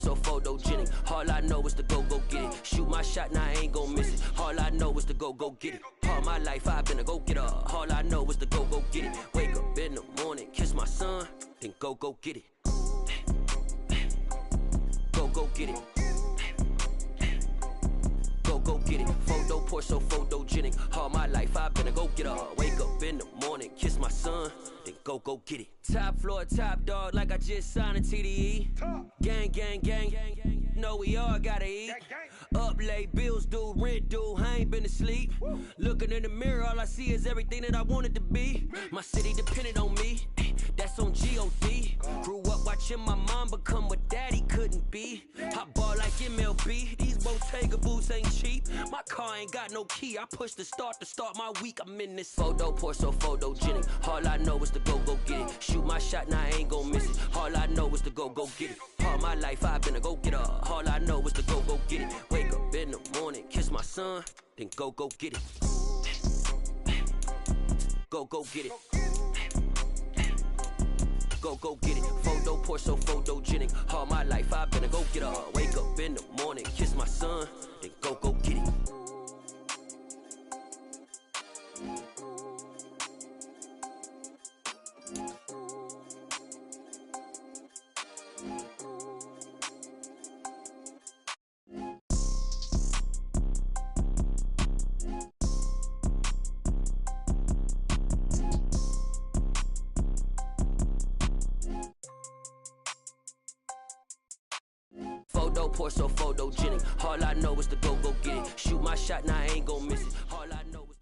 So photogenic, all I know is to go get it. Shoot my shot, now I ain't gon' miss it. All I know is to go get it. All my life I've been a go-getter. All I know is to go get it. Wake up in the morning, kiss my son, then go get it. Go get it. Go get it. Photo poor, so photogenic. All my life I've been a go-getter. Wake up in the morning, kiss my son, then go get it. Top floor, top dog, like I just signed a TDE. Gang. Know we all gotta eat. Up late, bills due, rent due, I ain't been asleep. Looking in the mirror, all I see is everything that I wanted to be. My city depended on me, that's on G.O.D. Grew up watching my mom become what daddy couldn't be. I ball like MLB, these Bottega boots ain't cheap. My car ain't got no key, I push the start to start my week. I'm in this photo poor, so photogenic. All I know is to go get it. Shoot my shot, now I ain't gon' miss it. All I know is to go get it. All my life I've been a go-getter. All I know is to go get it. Wake up in the morning, kiss my son, then go get it. Go get it. Go get it. Photo poor, so photogenic. All my life I've been a go-getter. Wake up in the morning, kiss my son, then go get it. Photo poor, so photogenic. All I know is to go get it. Shoot my shot, now I ain't gon' miss it. All I know is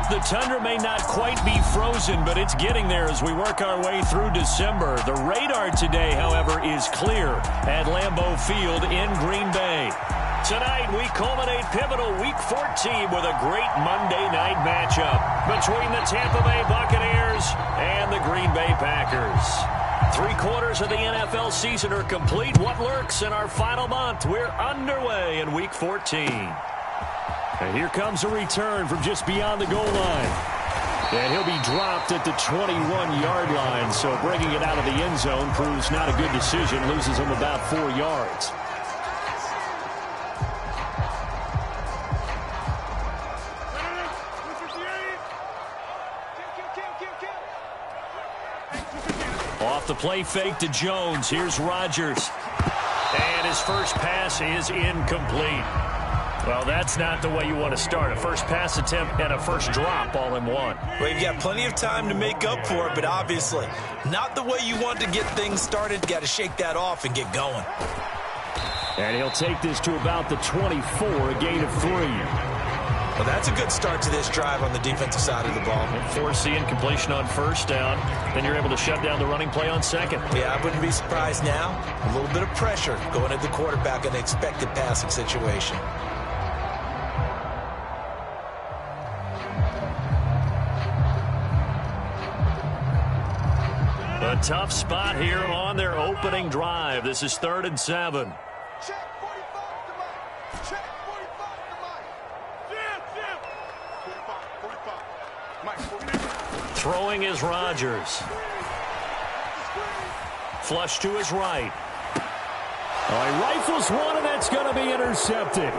The tundra may not quite be frozen, but it's getting there as we work our way through December. The radar today, however, is clear at Lambeau Field in Green Bay. Tonight, we culminate pivotal Week 14 with a great Monday night matchup between the Tampa Bay Buccaneers and the Green Bay Packers. 3/4 of the NFL season are complete. What lurks in our final month? We're underway in Week 14. And here comes a return from just beyond the goal line. And he'll be dropped at the 21-yard line, so bringing it out of the end zone proves not a good decision, loses him about 4 yards. Off the play fake to Jones. Here's Rodgers. And his first pass is incomplete. Well, that's not the way you want to start. A first pass attempt and a first drop all in one. Well, you've got plenty of time to make up for it, but obviously not the way you want to get things started. Got to shake that off and get going. And he'll take this to about the 24, a gain of 3. Well, that's a good start to this drive on the defensive side of the ball. Force the incompletion on first down. Then you're able to shut down the running play on second. Yeah, I wouldn't be surprised now. A little bit of pressure going at the quarterback in the expected passing situation. A tough spot here on their opening drive. This is 3rd and 7. Check 45 to Mike. Check 45 to Mike. 45. Mike, 45. Throwing is Rodgers. Flush to his right. Oh, he rifles one, and that's going to be intercepted.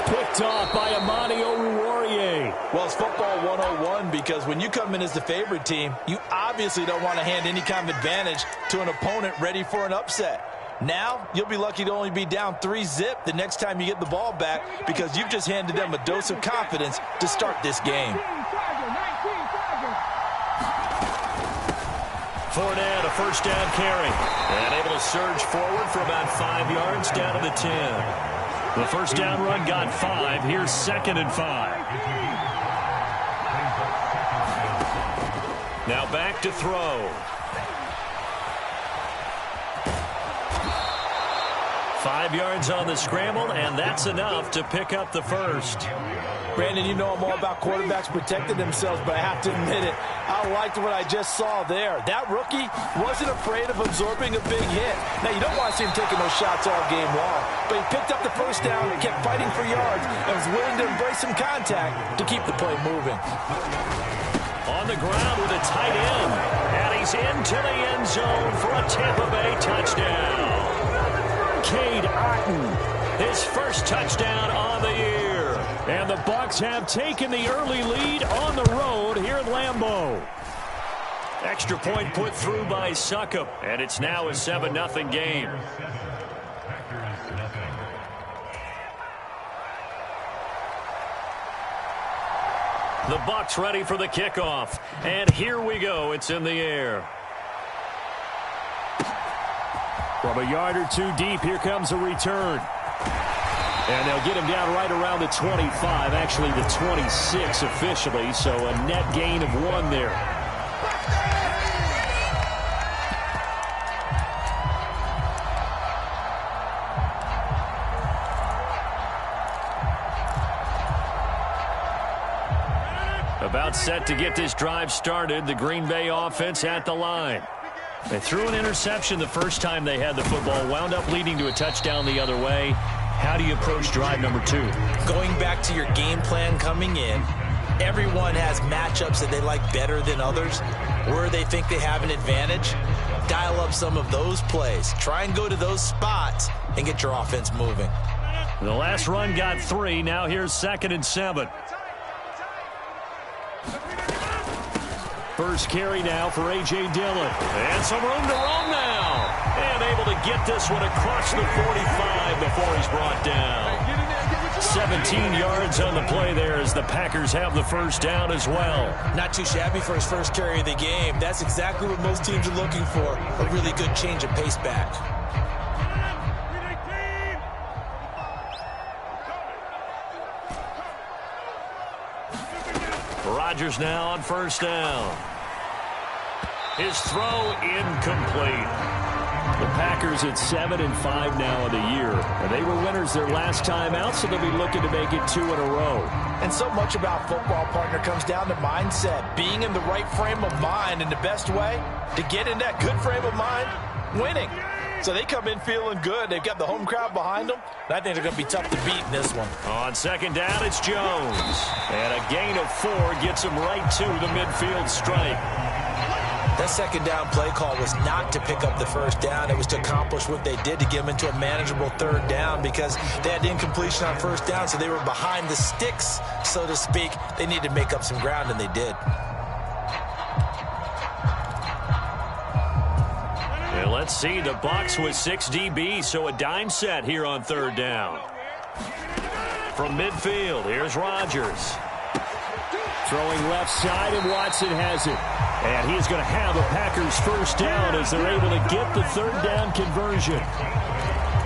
Picked off by Amani Oruwariye. Well, it's football 101 because when you come in as the favorite team, you obviously don't want to hand any kind of advantage to an opponent ready for an upset. Now, you'll be lucky to only be down 3-zip the next time you get the ball back because you've just handed them a dose of confidence to start this game. Fournette, a first down carry. And able to surge forward for about 5 yards down to the 10. The first down run got 5. Here's 2nd and 5. Now back to throw. 5 yards on the scramble, and that's enough to pick up the first. Brandon, you know I'm all about quarterbacks protecting themselves, but I have to admit it, I liked what I just saw there. That rookie wasn't afraid of absorbing a big hit. Now, you don't want to see him taking those shots all game long, but he picked up the first down, kept fighting for yards, and was willing to embrace some contact to keep the play moving. On the ground with a tight end, and he's into the end zone for a Tampa Bay touchdown. Cade Otton, his first touchdown on the year. And the Bucs have taken the early lead on the road here at Lambeau. Extra point put through by Succop, and it's now a 7-0 game. The Bucs ready for the kickoff, and here we go. It's in the air. From a yard or two deep, here comes a return. And they'll get him down right around the 25, actually the 26 officially, so a net gain of 1 there. About set to get this drive started, the Green Bay offense at the line. They threw an interception the first time they had the football, wound up leading to a touchdown the other way. How do you approach drive number 2? Going back to your game plan coming in, everyone has matchups that they like better than others, where they think they have an advantage. Dial up some of those plays. Try and go to those spots and get your offense moving. The last run got 3. Now here's 2nd and 7. First carry now for A.J. Dillon. And some room to roam now. And able to get this one across the 45 before he's brought down. 17 yards on the play there as the Packers have the first down as well. Not too shabby for his first carry of the game. That's exactly what most teams are looking for. A really good change of pace back. Rodgers now on first down. His throw incomplete. The Packers at 7-5 now in the year. And they were winners their last time out, so they'll be looking to make it 2 in a row. And so much about football, partner, comes down to mindset. Being in the right frame of mind, and the best way to get in that good frame of mind, winning. So they come in feeling good. They've got the home crowd behind them. And I think they're going to be tough to beat in this one. On second down, it's Jones. And a gain of 4 gets him right to the midfield stripe. That second down play call was not to pick up the first down. It was to accomplish what they did to get them into a manageable third down because they had incompletion on first down, so they were behind the sticks, so to speak. They needed to make up some ground, and they did. And let's see, the Bucs with 6 DBs, so a dime set here on third down. From midfield, here's Rodgers. Throwing left side, and Watson has it. And he's going to have a Packers first down as they're able to get the third down conversion.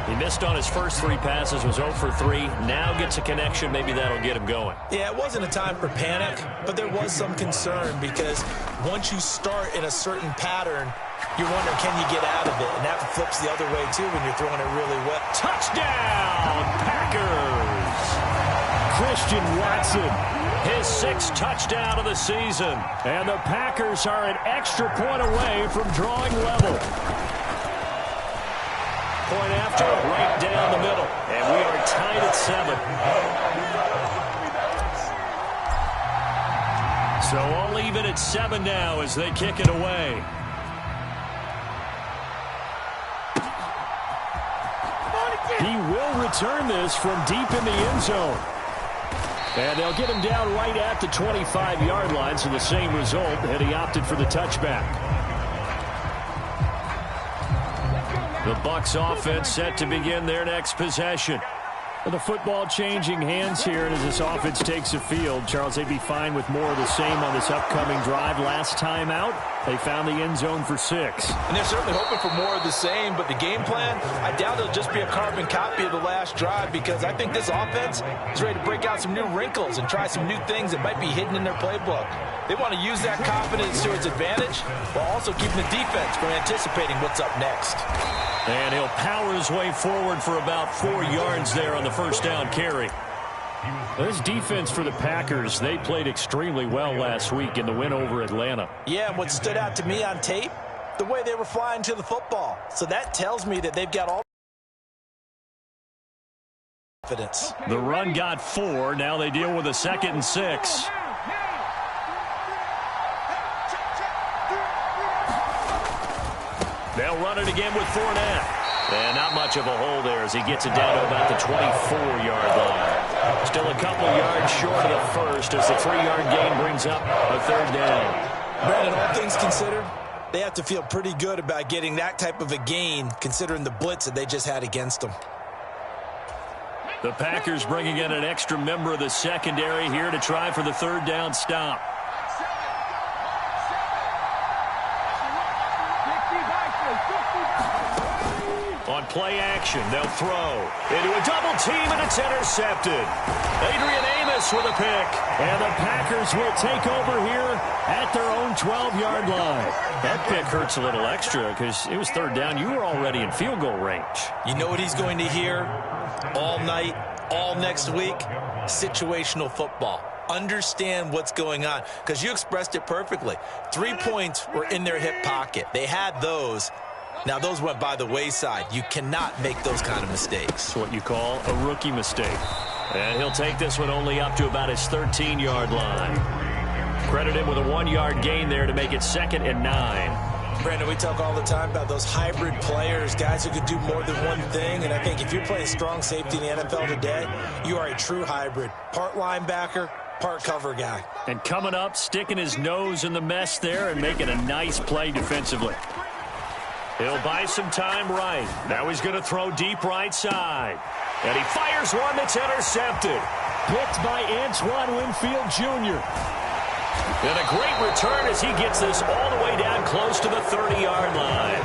He missed on his first 3 passes, was 0 for 3. Now gets a connection. Maybe that'll get him going. Yeah, it wasn't a time for panic, but there was some concern because once you start in a certain pattern, you're wondering, can you get out of it? And that flips the other way, too, when you're throwing it really well. Touchdown, Packers! Christian Watson, his 6th touchdown of the season. And the Packers are an extra point away from drawing level. Point after, right down the middle. And we are tied at 7. So all even at 7 now as they kick it away. He will return this from deep in the end zone. And they'll get him down right at the 25-yard line, so the same result, and he opted for the touchback. The Bucs offense set to begin their next possession. The football changing hands here, and as this offense takes the field, Charles, they'd be fine with more of the same on this upcoming drive. Last time out, They found the end zone for 6. And they're certainly hoping for more of the same, but the game plan, I doubt it'll just be a carbon copy of the last drive, because I think this offense is ready to break out some new wrinkles and try some new things that might be hidden in their playbook. They want to use that confidence to its advantage while also keeping the defense from anticipating what's up next. And he'll power his way forward for about 4 yards there on the first down carry. This defense for the Packers, they played extremely well last week in the win over Atlanta. Yeah, and what stood out to me on tape, the way they were flying to the football. So that tells me that they've got all confidence. The run got 4. Now they deal with a 2nd and 6. They'll run it again with Fournette. And not much of a hole there as he gets it down to about the 24-yard line. Still a couple yards short of the first as the 3-yard gain brings up a 3rd down. Brandon, all things considered, they have to feel pretty good about getting that type of a gain considering the blitz that they just had against them. The Packers bringing in an extra member of the secondary here to try for the 3rd down stop. On play action, they'll throw into a double team, and it's intercepted. Adrian Amos with a pick, and the Packers will take over here at their own 12-yard line. That pick hurts a little extra because it was 3rd down. You were already in field goal range. You know what he's going to hear all night, all next week? Situational football. Understand what's going on, because you expressed it perfectly. 3 points were in their hip pocket. They had those. Now, those went by the wayside. You cannot make those kind of mistakes. It's what you call a rookie mistake. And he'll take this one only up to about his 13-yard line. Credit him with a 1-yard gain there to make it 2nd and 9. Brandon, we talk all the time about those hybrid players, guys who could do more than one thing. And I think if you're playing strong safety in the NFL today, you are a true hybrid. Part linebacker, part cover guy. And coming up, sticking his nose in the mess there and making a nice play defensively. He'll buy some time right. Now he's going to throw deep right side. And he fires one that's intercepted. Picked by Antoine Winfield Jr. And a great return as he gets this all the way down close to the 30-yard line.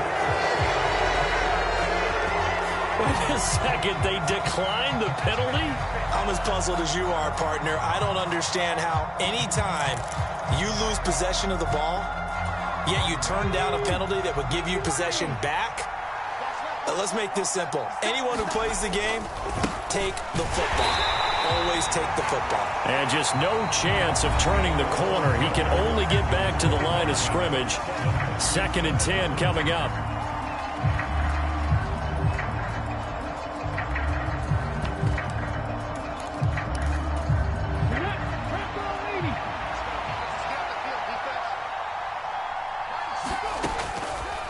Wait a second, they declined the penalty? I'm as puzzled as you are, partner. I don't understand how anytime you lose possession of the ball, yet you turn down a penalty that would give you possession back. Let's make this simple. Anyone who plays the game, take the football. Always take the football. And just no chance of turning the corner. He can only get back to the line of scrimmage. 2nd and 10 coming up.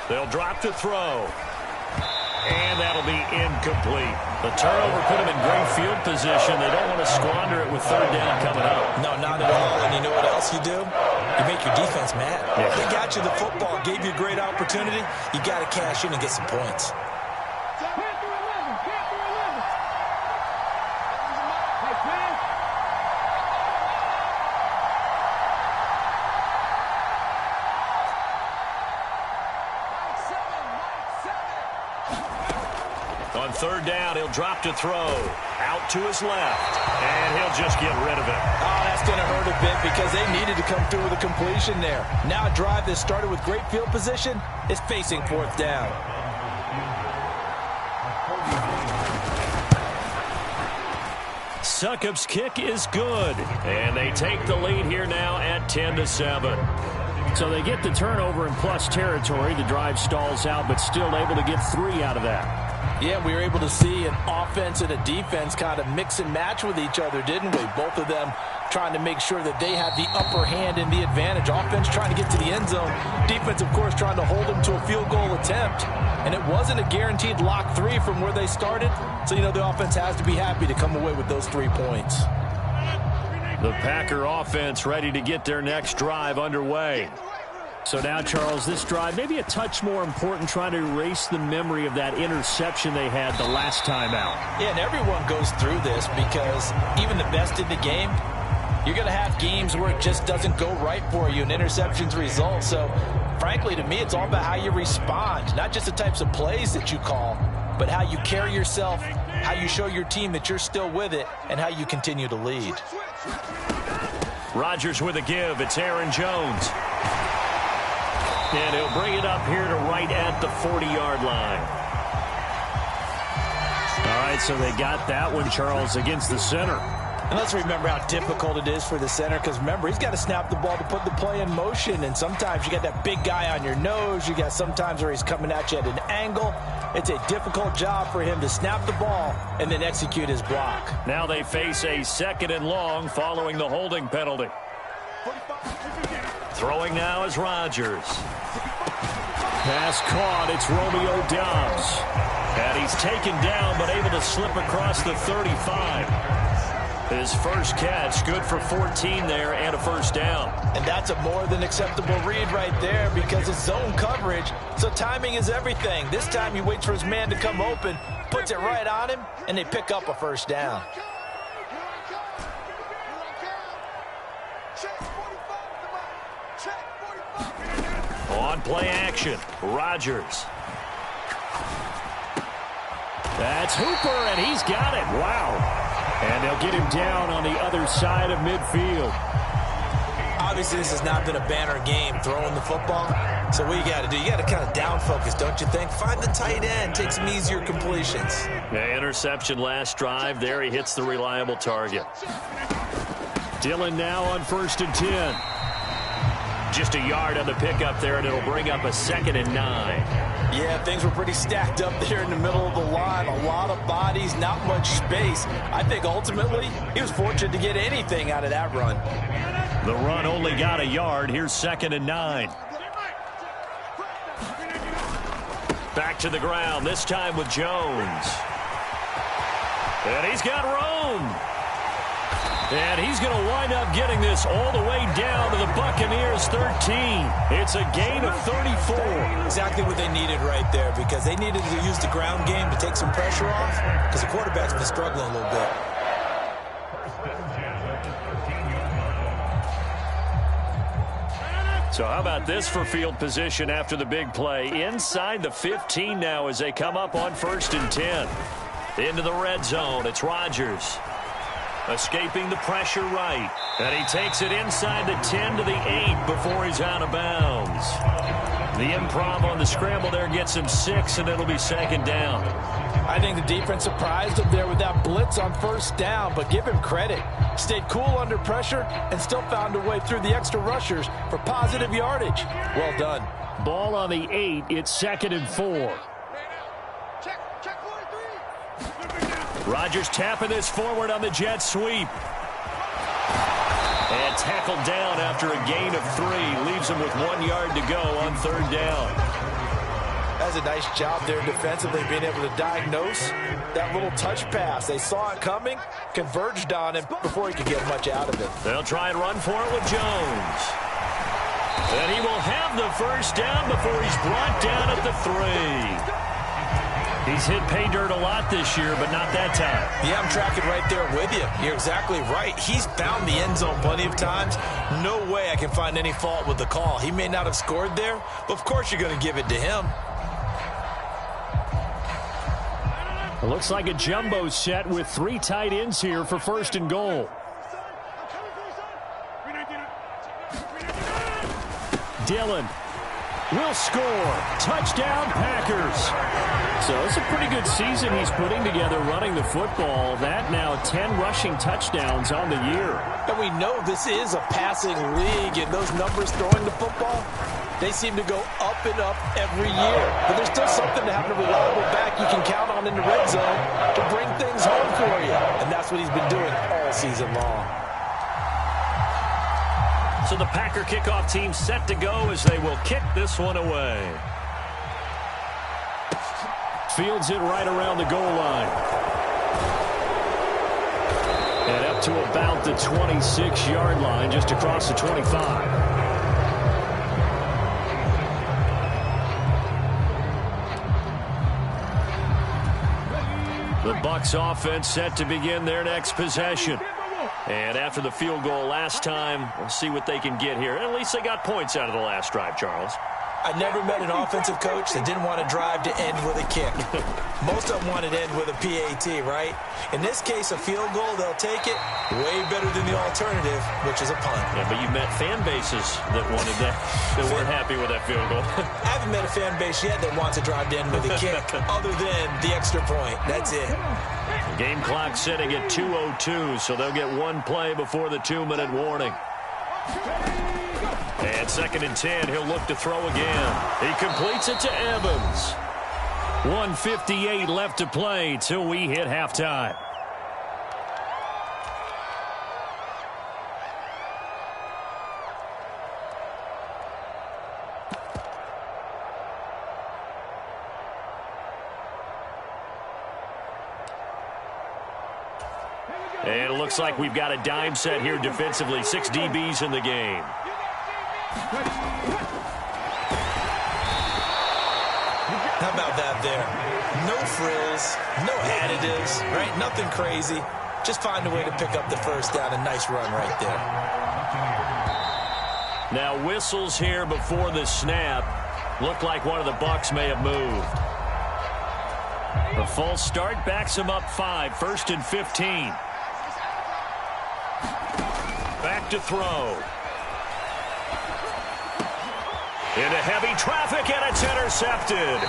They'll drop to throw. And that'll be incomplete. The turnover put them in great field position. They don't want to squander it with 3rd down coming up. No, not at all. And you know what else you do? You make your defense mad. Yeah. They got you the football, gave you a great opportunity. You got to cash in and get some points. On 3rd down, he'll drop to throw. Out to his left. And he'll just get rid of it. Oh, that's going to hurt a bit because they needed to come through with a completion there. Now a drive that started with great field position is facing 4th down. Succop's kick is good. And they take the lead here now at 10-7. So they get the turnover in plus territory. The drive stalls out, but still able to get 3 out of that. Yeah, we were able to see an offense and a defense kind of mix and match with each other, didn't we? Both of them trying to make sure that they have the upper hand and the advantage. Offense trying to get to the end zone. Defense, of course, trying to hold them to a field goal attempt. And it wasn't a guaranteed lock 3 from where they started. So, you know, the offense has to be happy to come away with those 3 points. The Packer offense ready to get their next drive underway. So now, Charles, this drive maybe a touch more important, trying to erase the memory of that interception they had the last time out. Yeah, and everyone goes through this because even the best in the game, you're going to have games where it just doesn't go right for you and interceptions result. So frankly, to me, it's all about how you respond, not just the types of plays that you call, but how you carry yourself, how you show your team that you're still with it, and how you continue to lead. Rodgers with a give. It's Aaron Jones. And he'll bring it up here to right at the 40-yard line. All right, so they got that one, Charles, against the center. And let's remember how difficult it is for the center, because remember, he's got to snap the ball to put the play in motion, and sometimes you got that big guy on your nose. You got sometimes where he's coming at you at an angle. It's a difficult job for him to snap the ball and then execute his block. Now they face a 2nd and long following the holding penalty. Throwing now is Rodgers. Pass caught. It's Romeo Doubs. And he's taken down but able to slip across the 35. His first catch, good for 14 there and a first down. And that's a more than acceptable read right there because it's zone coverage, so timing is everything. This time he waits for his man to come open, puts it right on him, and they pick up a first down. On play action, Rodgers. That's Hooper, and he's got it. Wow. And they'll get him down on the other side of midfield. Obviously, this has not been a banner game throwing the football. So what you got to do, you got to kind of down focus, don't you think? Find the tight end, take some easier completions. Yeah, interception last drive. There he hits the reliable target. Dillon now on 1st and 10. Just a yard on the pickup there, and it'll bring up a 2nd and 9. Yeah, things were pretty stacked up there in the middle of the line. A lot of bodies, not much space. I think ultimately he was fortunate to get anything out of that run. The run only got a yard. Here's 2nd and 9. Back to the ground, this time with Jones. And he's got room. And he's going to wind up getting this all the way down to the Buccaneers' 13. It's a gain of 34. Exactly what they needed right there, because they needed to use the ground game to take some pressure off, because the quarterback's been struggling a little bit. So how about this for field position after the big play? Inside the 15 now as they come up on 1st and 10. Into the red zone, it's Rodgers. Escaping the pressure right. And he takes it inside the 10 to the 8 before he's out of bounds. The improv on the scramble there gets him 6, and it'll be 2nd down. I think the defense surprised him there with that blitz on 1st down, but give him credit. Stayed cool under pressure and still found a way through the extra rushers for positive yardage. Well done. Ball on the 8. It's 2nd and 4. Rodgers tapping this forward on the jet sweep. And tackled down after a gain of 3. Leaves him with 1 yard to go on 3rd down. That's a nice job there defensively, being able to diagnose that little touch pass. They saw it coming, converged on him before he could get much out of it. They'll try and run for it with Jones. And he will have the first down before he's brought down at the 3. He's hit pay dirt a lot this year, but not that time. Yeah, I'm tracking right there with you. You're exactly right. He's found the end zone plenty of times. No way I can find any fault with the call. He may not have scored there, but of course you're going to give it to him. It looks like a jumbo set with 3 tight ends here for 1st and goal. Dillon will score. Touchdown, Packers. So it's a pretty good season he's putting together running the football. That now 10 rushing touchdowns on the year. And we know this is a passing league, and those numbers throwing the football, they seem to go up and up every year. But there's still something to having a reliable back you can count on in the red zone to bring things home for you. And that's what he's been doing all season long. So the Packer kickoff team set to go as they will kick this one away. Fields it right around the goal line. And up to about the 26-yard line, just across the 25. The Bucs offense set to begin their next possession. And after the field goal last time, we'll see what they can get here. At least they got points out of the last drive, Charles. I never met an offensive coach that didn't want to drive to end with a kick. Most of them wanted to end with a PAT, right? In this case, a field goal, they'll take it way better than the alternative, which is a punt. Yeah, but you met fan bases that wanted that, that weren't happy with that field goal. I haven't met a fan base yet that wants to drive to end with a kick other than the extra point. That's it. Game clock sitting at 2:02, so they'll get one play before the 2-minute warning. And 2nd and 10, he'll look to throw again. He completes it to Evans. 1:58 left to play till we hit halftime. And it looks like we've got a dime set here defensively. 6 DBs in the game. How about that there? No frills, no additives, right? Nothing crazy. Just find a way to pick up the first down. A nice run right there. Now whistles here before the snap. Looked like one of the Bucs may have moved. The false start backs him up 5. 1st and 15. Back to throw. Into heavy traffic, and it's intercepted.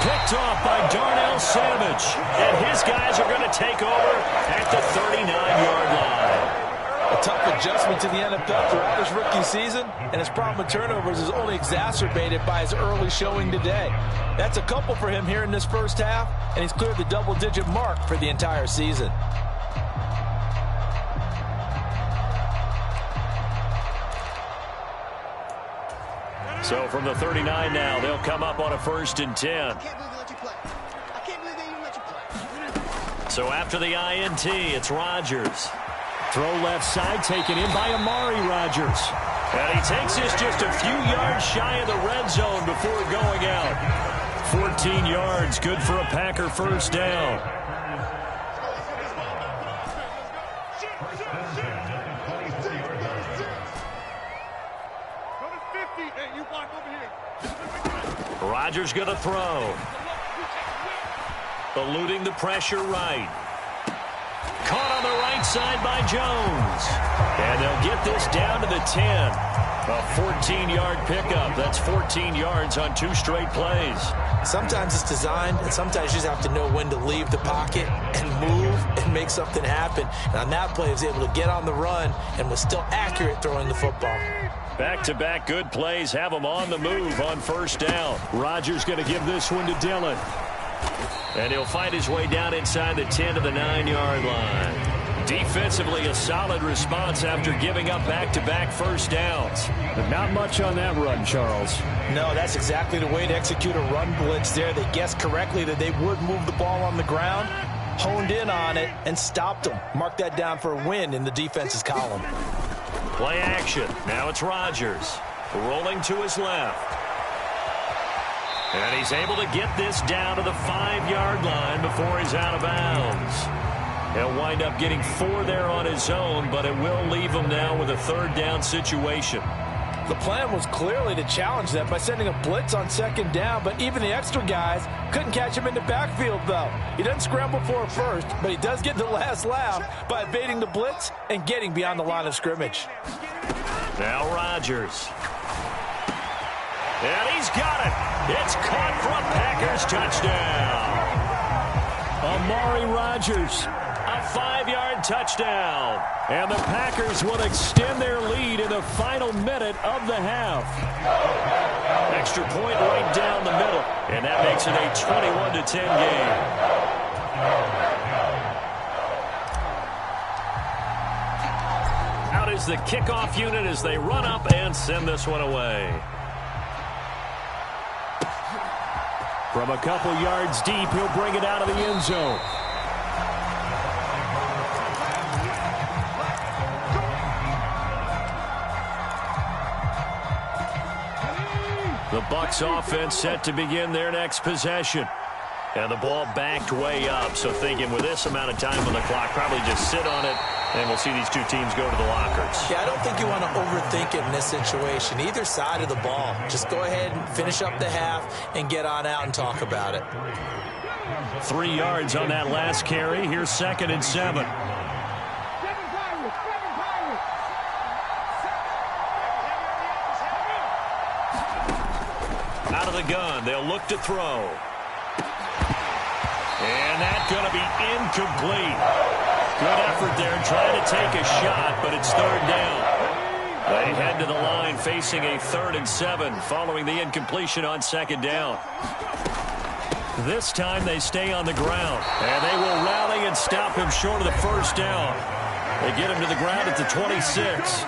Picked off by Darnell Savage. And his guys are going to take over at the 39-yard line. A tough adjustment to the NFL throughout his rookie season, and his problem with turnovers is only exacerbated by his early showing today. That's a couple for him here in this first half, and he's cleared the double-digit mark for the entire season. So from the 39 now, they'll come up on a 1st and 10. So after the INT, it's Rodgers. Throw left side, taken in by Amari Rodgers. And he takes this just a few yards shy of the red zone before going out. 14 yards, good for a Packer first down. Rodgers going to throw. Eluding the pressure right. Caught on the right side by Jones. And they'll get this down to the 10. A 14-yard pickup. That's 14 yards on 2 straight plays. Sometimes it's designed, and sometimes you just have to know when to leave the pocket and move and make something happen. And on that play, he was able to get on the run and was still accurate throwing the football. Back-to-back good plays have him on the move on first down. Rodgers going to give this one to Dillon. And he'll fight his way down inside the 10 to the 9-yard line. Defensively, a solid response after giving up back-to-back first downs. But not much on that run, Charles. No, that's exactly the way to execute a run blitz there. They guessed correctly that they would move the ball on the ground, honed in on it, and stopped them. Mark that down for a win in the defense's column. Play action. Now it's Rodgers. Rolling to his left. And he's able to get this down to the 5-yard line before he's out of bounds. He'll wind up getting 4 there on his own, but it will leave him now with a 3rd down situation. The plan was clearly to challenge them by sending a blitz on 2nd down, but even the extra guys couldn't catch him in the backfield, though. He doesn't scramble for a first, but he does get the last laugh by evading the blitz and getting beyond the line of scrimmage. Now Rodgers. And he's got it. It's caught for a Packers touchdown. Amari Rodgers, a 5-yard touchdown. And the Packers will extend their lead in the final minute of the half. Extra point right down the middle. And that makes it a 21-10 game. Out is the kickoff unit as they run up and send this one away. From a couple yards deep, he'll bring it out of the end zone. The Bucs offense set to begin their next possession. And the ball backed way up, so thinking with this amount of time on the clock, probably just sit on it And we'll see these two teams go to the lockers. Yeah, I don't think you want to overthink it in this situation. Either side of the ball. Just go ahead and finish up the half and get on out and talk about it. 3 yards on that last carry. Here's 2nd and 7. Out of the gun. They'll look to throw. And that's going to be incomplete. Good effort there trying to take a shot, but it's 3rd down. They head to the line facing a 3rd and 7 following the incompletion on 2nd down. This time they stay on the ground, and they will rally and stop him short of the 1st down. They get him to the ground at the 26.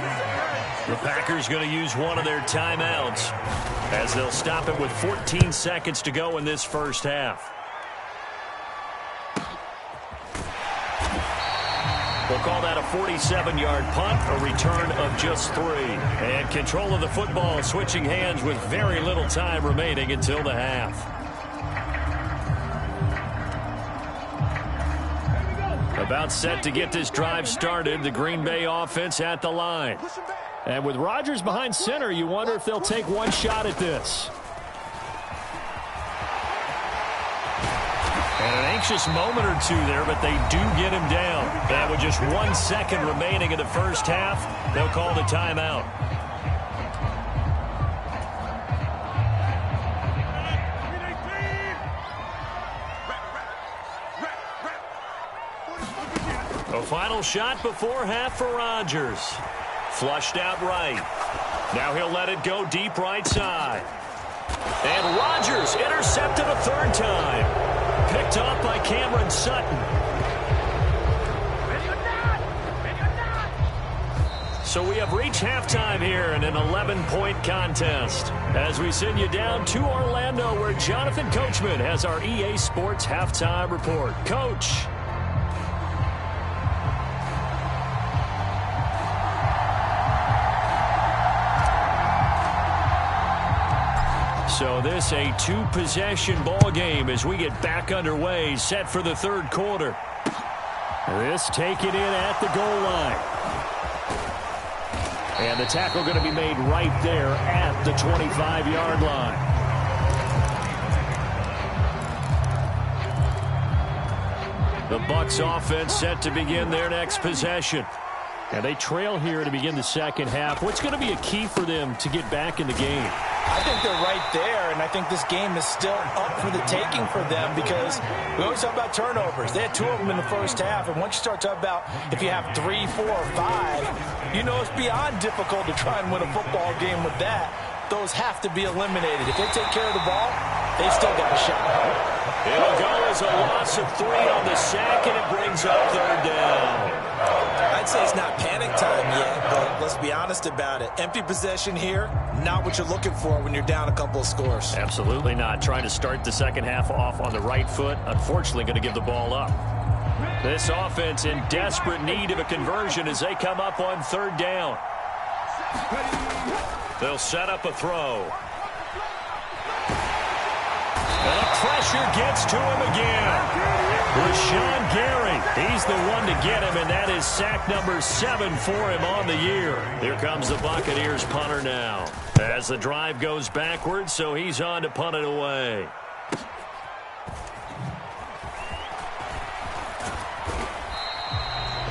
The Packers going to use one of their timeouts as they'll stop it with 14 seconds to go in this 1st half. We'll call that a 47-yard punt, a return of just 3. And control of the football switching hands with very little time remaining until the half. About set to get this drive started, the Green Bay offense at the line. And with Rodgers behind center, you wonder if they'll take one shot at this. And an anxious moment or two there, but they do get him down. And with just 1 second remaining in the 1st half, they'll call the timeout. A final shot before half for Rodgers. Flushed out right. Now he'll let it go deep right side. And Rodgers intercepted a 3rd time. Picked off by Cameron Sutton. So we have reached halftime here in an 11-point contest as we send you down to Orlando where Jonathan Coachman has our EA Sports halftime report. Coach. So this a 2-possession ball game as we get back underway, set for the 3rd quarter. This taken in at the goal line. And the tackle going to be made right there at the 25-yard line. The Bucs offense set to begin their next possession. And they trail here to begin the 2nd half. What's going to be a key for them to get back in the game? I think they're right there, and I think this game is still up for the taking for them because we always talk about turnovers. They had 2 of them in the 1st half, and once you start talking about if you have 3, 4, or 5, you know it's beyond difficult to try and win a football game with that. Those have to be eliminated. If they take care of the ball, they still got a shot. It'll go as a loss of 3 on the sack, and it brings up 3rd down. I'd say it's not panic time yet, but let's be honest about it. Empty possession here, not what you're looking for when you're down a couple of scores. Absolutely not. Trying to start the 2nd half off on the right foot. Unfortunately, going to give the ball up. This offense in desperate need of a conversion as they come up on 3rd down. They'll set up a throw. And the pressure gets to him again. Rashawn Gary, he's the one to get him, and that is sack number 7 for him on the year. Here comes the Buccaneers punter now. As the drive goes backwards, so he's on to punt it away.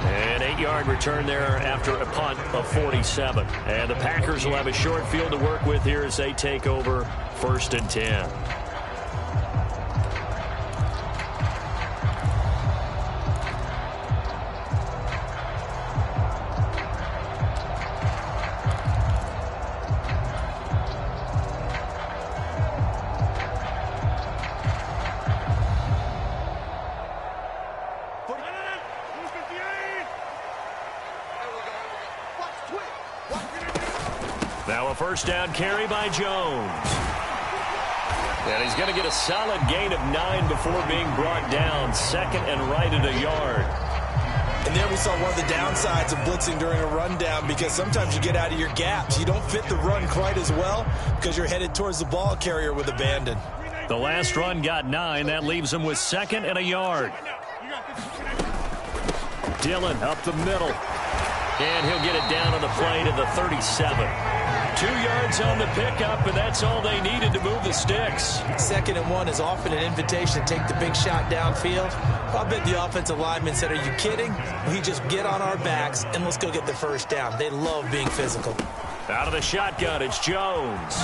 An 8-yard return there after a punt of 47. And the Packers will have a short field to work with here as they take over 1st and 10. Now a 1st down carry by Jones. And he's going to get a solid gain of 9 before being brought down. 2nd and right at a yard. And there we saw one of the downsides of blitzing during a rundown because sometimes you get out of your gaps. You don't fit the run quite as well because you're headed towards the ball carrier with abandon. The last run got 9. That leaves him with 2nd and a yard. Dillon up the middle. And he'll get it down on the play to the 37. 2 yards on the pickup, and that's all they needed to move the sticks. 2nd and 1 is often an invitation to take the big shot downfield. I bet the offensive lineman said, are you kidding? We just get on our backs and let's go get the first down. They love being physical. Out of the shotgun, it's Jones.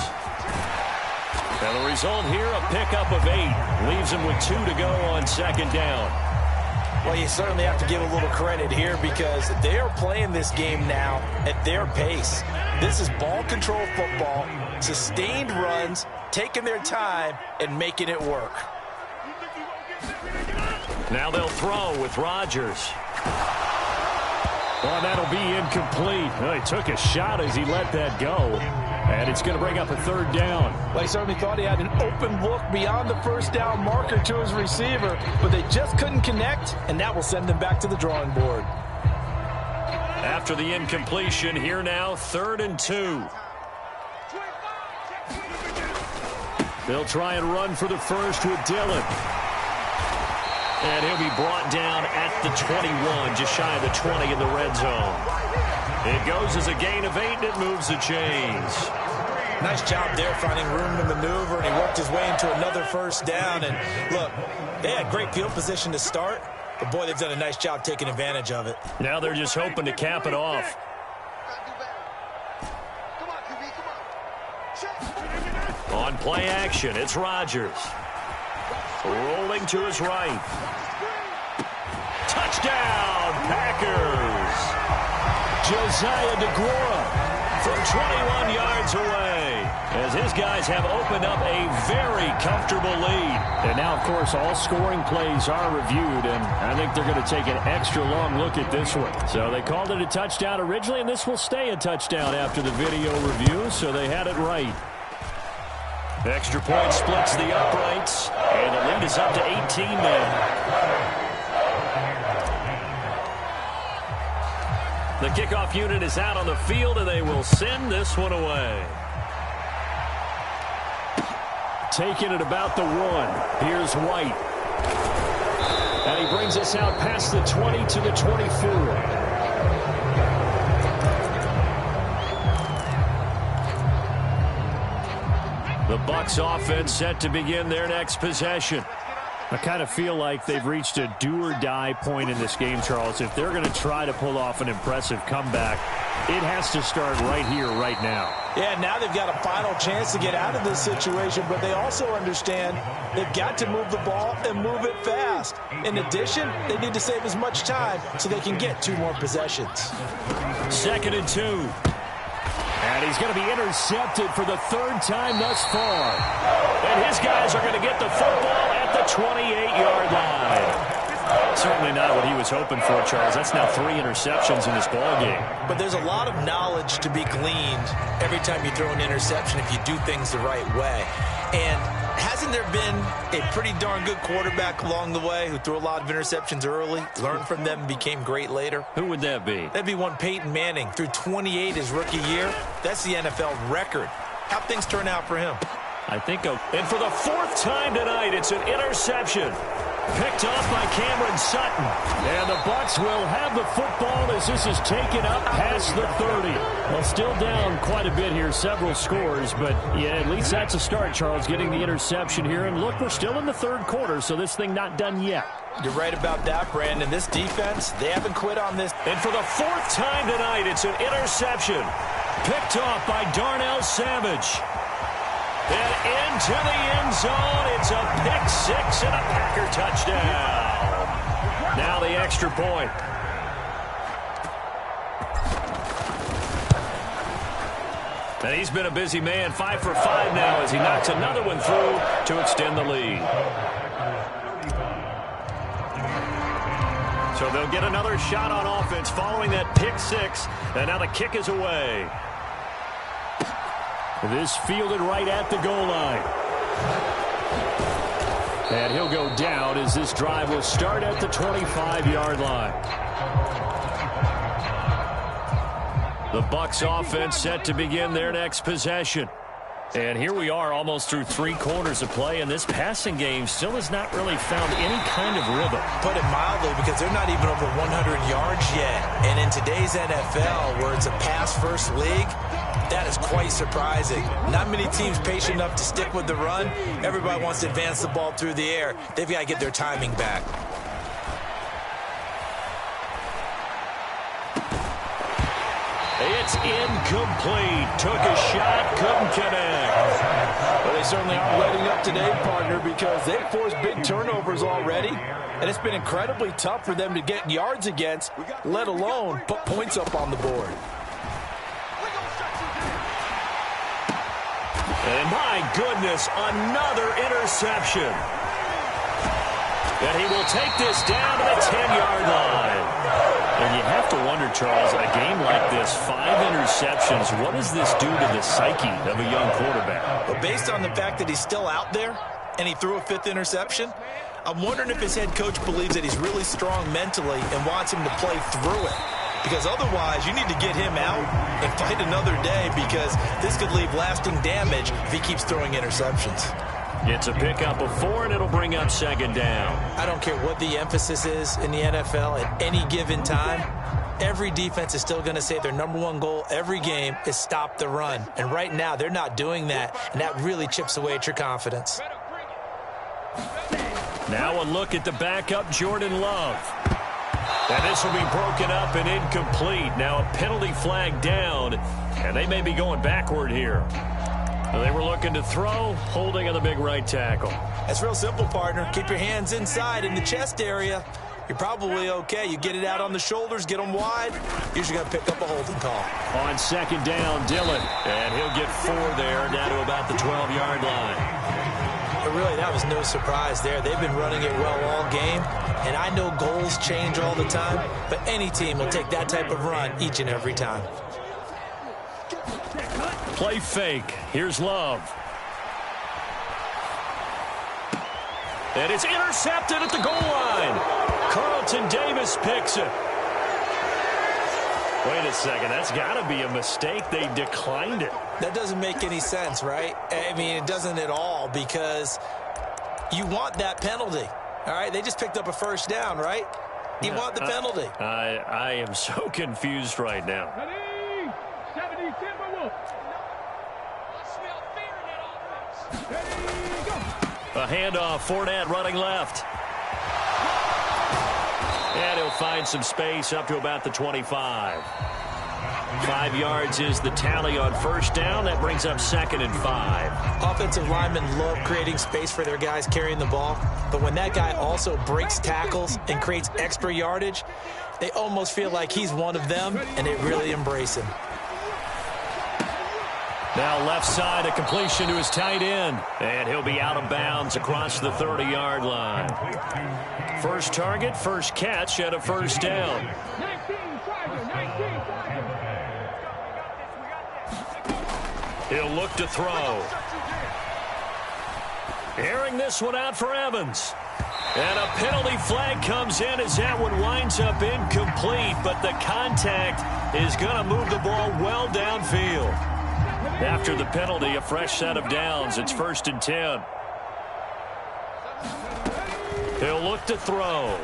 And the result here, a pickup of 8. Leaves him with 2 to go on 2nd down. Well, you certainly have to give a little credit here because they are playing this game now at their pace. This is ball control football, sustained runs, taking their time, and making it work. Now they'll throw with Rodgers. Well, that'll be incomplete. Well, he took a shot as he let that go. And it's going to bring up a 3rd down. Well, he certainly thought he had an open look beyond the first down marker to his receiver, but they just couldn't connect, and that will send them back to the drawing board. After the incompletion, here now, 3rd and 2. They'll try and run for the first with Dillon. And he'll be brought down at the 21, just shy of the 20 in the red zone. It goes as a gain of 8, and it moves the chains. Nice job there finding room to maneuver, and he worked his way into another first down. And look, they had great field position to start, but boy, they've done a nice job taking advantage of it. Now they're just hoping to cap it off. On play action, it's Rodgers. Rolling to his right. Touchdown, Packers. Josiah DeGuara from 21 yards away, as his guys have opened up a very comfortable lead. And now, of course, all scoring plays are reviewed, and I think they're going to take an extra long look at this one. So they called it a touchdown originally, and this will stay a touchdown after the video review, so they had it right. Extra point splits the uprights, and the lead is up to 18 now. The kickoff unit is out on the field, and they will send this one away. Taking it about the 1. Here's White. And he brings us out past the 20 to the 24. The Bucs offense set to begin their next possession. I kind of feel like they've reached a do-or-die point in this game, Charles. If they're going to try to pull off an impressive comeback, it has to start right here, right now. Yeah, now they've got a final chance to get out of this situation, but they also understand they've got to move the ball and move it fast. In addition, they need to save as much time so they can get 2 more possessions. 2nd and 2. And he's going to be intercepted for the 3rd time thus far. And his guys are going to get the football at the 28-yard line. Certainly not what he was hoping for, Charles. That's now 3 interceptions in this ballgame. But there's a lot of knowledge to be gleaned every time you throw an interception if you do things the right way. And hasn't there been a pretty darn good quarterback along the way who threw a lot of interceptions early, learned from them, became great later? Who would that be? That'd be one Peyton Manning. Threw 28 his rookie year. That's the NFL record. How'd things turn out for him? And for the 4th time tonight, it's an interception. Picked off by Cameron Sutton. And the Bucs will have the football as this is taken up past the 30. Well, still down quite a bit here, several scores, but yeah, at least that's a start, Charles, getting the interception here. And look, we're still in the 3rd quarter, so this thing not done yet. You're right about that, Brandon. This defense, they haven't quit on this. And for the 4th time tonight, it's an interception. Picked off by Darnell Savage. And into the end zone, it's a pick-6 and a Packer touchdown. Now the extra point. And he's been a busy man, 5 for 5 now as he knocks another one through to extend the lead. So they'll get another shot on offense following that pick-6, and now the kick is away. This fielded right at the goal line. And he'll go down as this drive will start at the 25-yard line. The Bucs offense set to begin their next possession. And here we are almost through 3 quarters of play, and this passing game still has not really found any kind of rhythm. Put it mildly, because they're not even over 100 yards yet. And in today's NFL, where it's a pass-first league, that is quite surprising. Not many teams patient enough to stick with the run. Everybody wants to advance the ball through the air. They've got to get their timing back. It's incomplete. Took a shot, couldn't connect. Well, they certainly aren't letting up today, partner, because they've forced big turnovers already, and it's been incredibly tough for them to get yards against, let alone put points up on the board. And my goodness, another interception. And he will take this down to the 10-yard line. And you have to wonder, Charles, a game like this, 5 interceptions, what does this do to the psyche of a young quarterback? But based on the fact that he's still out there and he threw a 5th interception, I'm wondering if his head coach believes that he's really strong mentally and wants him to play through it. Because otherwise, you need to get him out and fight another day, because this could leave lasting damage if he keeps throwing interceptions. It's a pickup of 4, and it'll bring up 2nd down. I don't care what the emphasis is in the NFL at any given time. Every defense is still going to say their #1 goal every game is stop the run. And right now, they're not doing that, and that really chips away at your confidence. Now a look at the backup, Jordan Love. And this will be broken up and incomplete. Now a penalty flag down, and they may be going backward here. They were looking to throw, holding on the big right tackle. That's real simple, partner. Keep your hands inside in the chest area. You're probably okay. You get it out on the shoulders, get them wide. Usually going to pick up a holding call. On 2nd down, Dillon. And he'll get 4 there, down to about the 12-yard line. But really, that was no surprise there. They've been running it well all game. And I know goals change all the time, but any team will take that type of run each and every time. Play fake. Here's Love. And it's intercepted at the goal line. Carlton Davis picks it. Wait a second. That's got to be a mistake. They declined it. That doesn't make any sense, right? I mean, it doesn't at all, because you want that penalty. All right? They just picked up a 1st down, right? You want the penalty. I am so confused right now. A handoff, Fournette running left. And he'll find some space up to about the 25. 5 yards is the tally on 1st down. That brings up 2nd and 5. Offensive linemen love creating space for their guys carrying the ball. But when that guy also breaks tackles and creates extra yardage, they almost feel like he's one of them, and they really embrace him. Now left side, a completion to his tight end. And he'll be out of bounds across the 30-yard line. First target, first catch at a 1st down. He'll look to throw. Airing this one out for Evans. And a penalty flag comes in as that one winds up incomplete. But the contact is going to move the ball well downfield. After the penalty, a fresh set of downs. It's 1st and 10. He'll look to throw.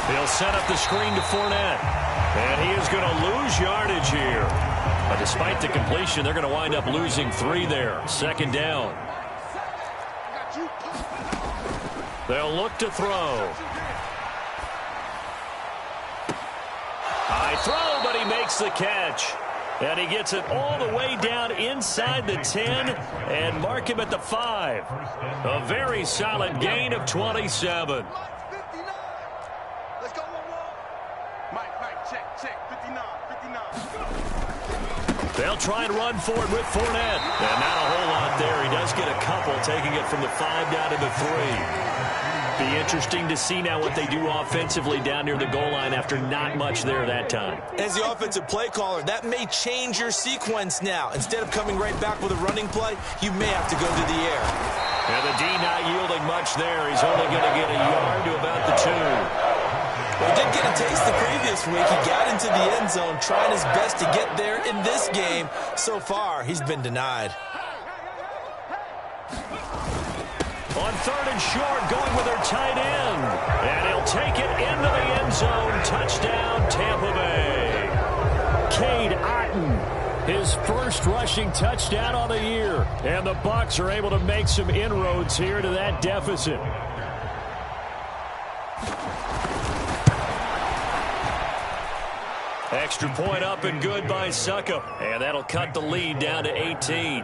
He'll set up the screen to Fournette. And he is going to lose yardage here. But despite the completion, they're going to wind up losing 3 there. 2nd down. They'll look to throw. High throw, but he makes the catch. And he gets it all the way down inside the 10 and mark him at the 5. A very solid gain of 27. Let's go, Mike, check, 59. They'll try and run for it with Fournette. And not a whole lot there. He does get a couple, taking it from the 5 down to the 3. Be interesting to see now what they do offensively down near the goal line after not much there that time. As the offensive play caller, that may change your sequence now. Instead of coming right back with a running play, you may have to go to the air. And the D not yielding much there. He's only going to get a yard to about the 2. Well, he did get a taste the previous week. He got into the end zone, trying his best to get there in this game. So far, he's been denied. On 3rd and short, going with their tight end. And he'll take it into the end zone. Touchdown, Tampa Bay. Cade Otton, his first rushing touchdown on the year. And the Bucs are able to make some inroads here to that deficit. Extra point up and good by Suckup. And that'll cut the lead down to 18.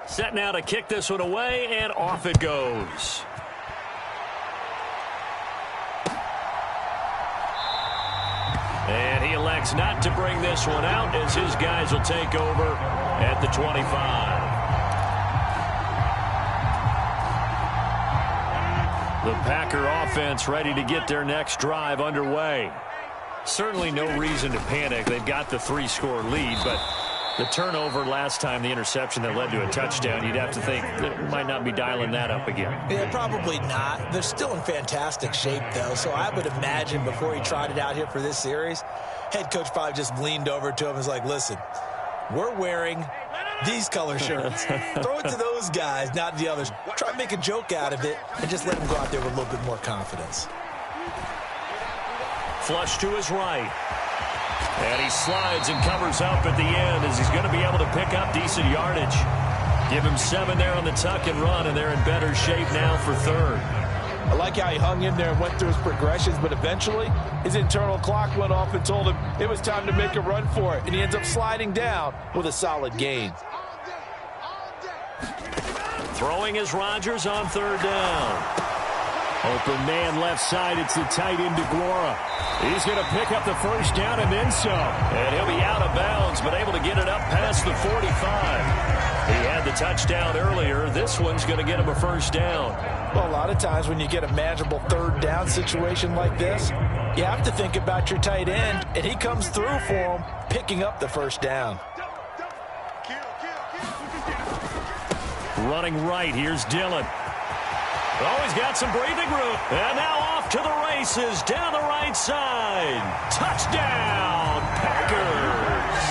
Set now to kick this one away, and off it goes. And he elects not to bring this one out as his guys will take over at the 25. The Packer offense ready to get their next drive underway. Certainly no reason to panic. They've got the 3-score lead, but the turnover last time, the interception that led to a touchdown, you'd have to think that might not be dialing that up again. Yeah, probably not. They're still in fantastic shape, though, so I would imagine before he tried it out here for this series, head coach probably just leaned over to him and was like, listen, we're wearing these color shirts. Throw it to those guys, not the others. Try to make a joke out of it and just let them go out there with a little bit more confidence. Flush to his right. And he slides and covers up at the end as he's going to be able to pick up decent yardage. Give him 7 there on the tuck and run, and they're in better shape now for 3rd. I like how he hung in there and went through his progressions, but eventually his internal clock went off and told him it was time to make a run for it, and he ends up sliding down with a solid gain. Throwing is Rodgers on 3rd down. Open man left side. It's the tight end DeGuara. He's going to pick up the first down and then some. And he'll be out of bounds, but able to get it up past the 45. He had the touchdown earlier. This one's going to get him a first down. Well, a lot of times when you get a manageable 3rd down situation like this, you have to think about your tight end, and he comes through for him, picking up the first down. Running right, here's Dillon. Oh, he's got some breathing room. And now off to the races down the right side. Touchdown, Packers.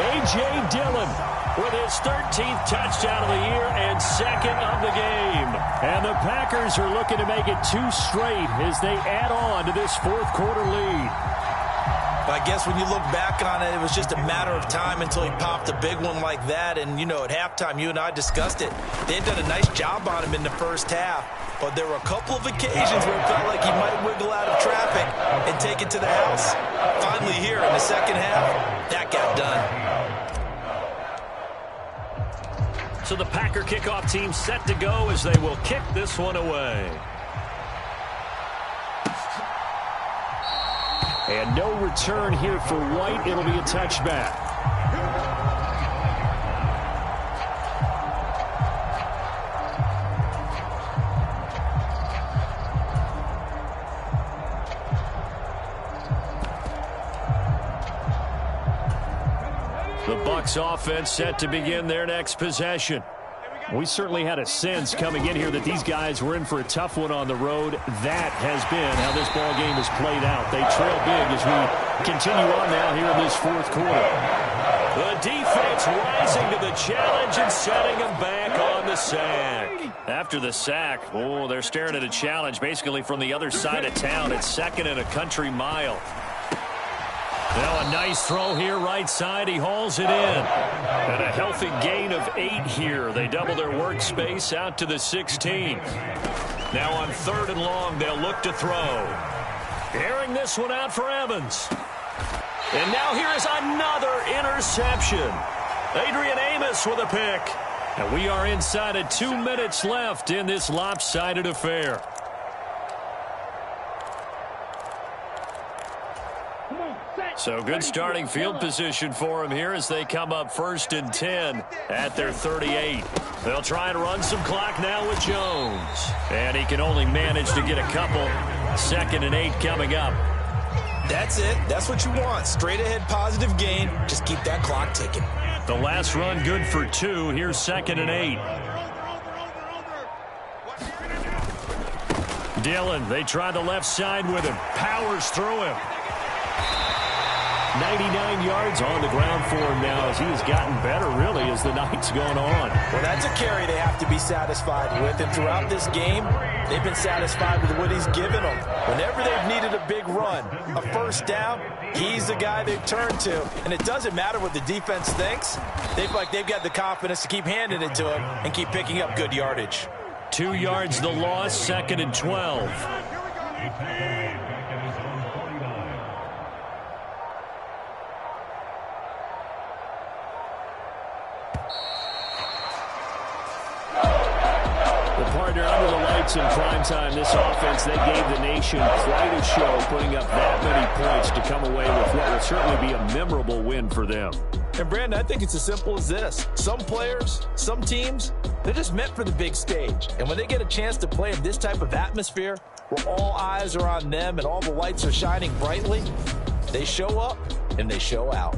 A.J. Dillon with his 13th touchdown of the year and 2nd of the game. And the Packers are looking to make it 2 straight as they add on to this 4th quarter lead. I guess when you look back on it, it was just a matter of time until he popped a big one like that. And, you know, at halftime, you and I discussed it. They had done a nice job on him in the first half. But there were a couple of occasions where it felt like he might wiggle out of traffic and take it to the house. Finally here in the second half, that got done. So the Packer kickoff team set to go as they will kick this one away. And no return here for White. It'll be a touchback. The Bucs offense set to begin their next possession. We certainly had a sense coming in here that these guys were in for a tough one on the road. That has been how this ball game has played out. They trail big as we continue on now here in this 4th quarter. The defense rising to the challenge and setting them back on the sack. After the sack, oh, they're staring at a challenge basically from the other side of town. It's 2nd and a country mile. Now a nice throw here right side. He hauls it in. And a healthy gain of 8 here. They double their workspace out to the 16. Now on 3rd and long, they'll look to throw. Airing this one out for Evans. And now here is another interception. Adrian Amos with a pick. And we are inside of 2 minutes left in this lopsided affair. So good starting field position for him here as they come up 1st and 10 at their 38. They'll try and run some clock now with Jones. And he can only manage to get a couple. 2nd and 8 coming up. That's it. That's what you want. Straight ahead positive gain. Just keep that clock ticking. The last run good for 2. Here's 2nd and 8. Dillon, they tried the left side with him. Powers through him. 99 yards on the ground for him now as he has gotten better, really, as the night's gone on. Well, that's a carry they have to be satisfied with. And throughout this game, they've been satisfied with what he's given them. Whenever they've needed a big run, a first down, he's the guy they've turned to. And it doesn't matter what the defense thinks. They feel like they've got the confidence to keep handing it to him and keep picking up good yardage. 2 yards the loss, 2nd and 12. Partner under the lights in prime time. This offense, they gave the nation quite a show, putting up that many points to come away with what will certainly be a memorable win for them. And Brandon, I think it's as simple as this. Some players, some teams, they're just meant for the big stage. And when they get a chance to play in this type of atmosphere, where all eyes are on them and all the lights are shining brightly, they show up and they show out.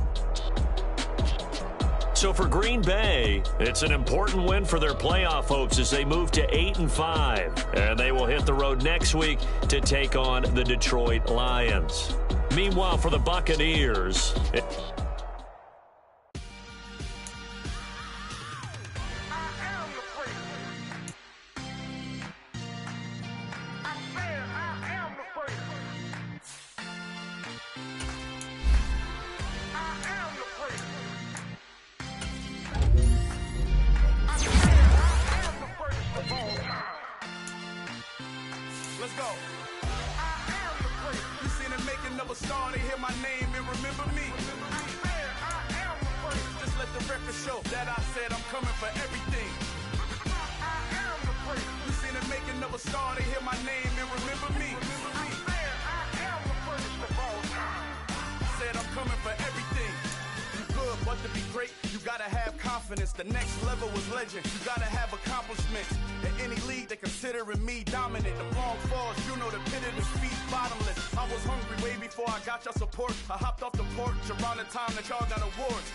So for Green Bay, it's an important win for their playoff hopes as they move to 8-5. And they will hit the road next week to take on the Detroit Lions. Meanwhile, for the Buccaneers... Let's go. I am the great. You seen it making of a star. They hear my name and remember me. I am the great. Just let the record show that I said I'm coming for everything. I am the great. You seen it making of a star. They hear my name and remember me. I am the greatest of all time. Said I'm coming for everything. You good, but to be great, you gotta have confidence. The next level was legend. You gotta have accomplishments. In any league, they considering me dominant. The long falls, you know the pit of defeat, bottomless. I was hungry way before I got your support. I hopped off the porch around the time that y'all got awards.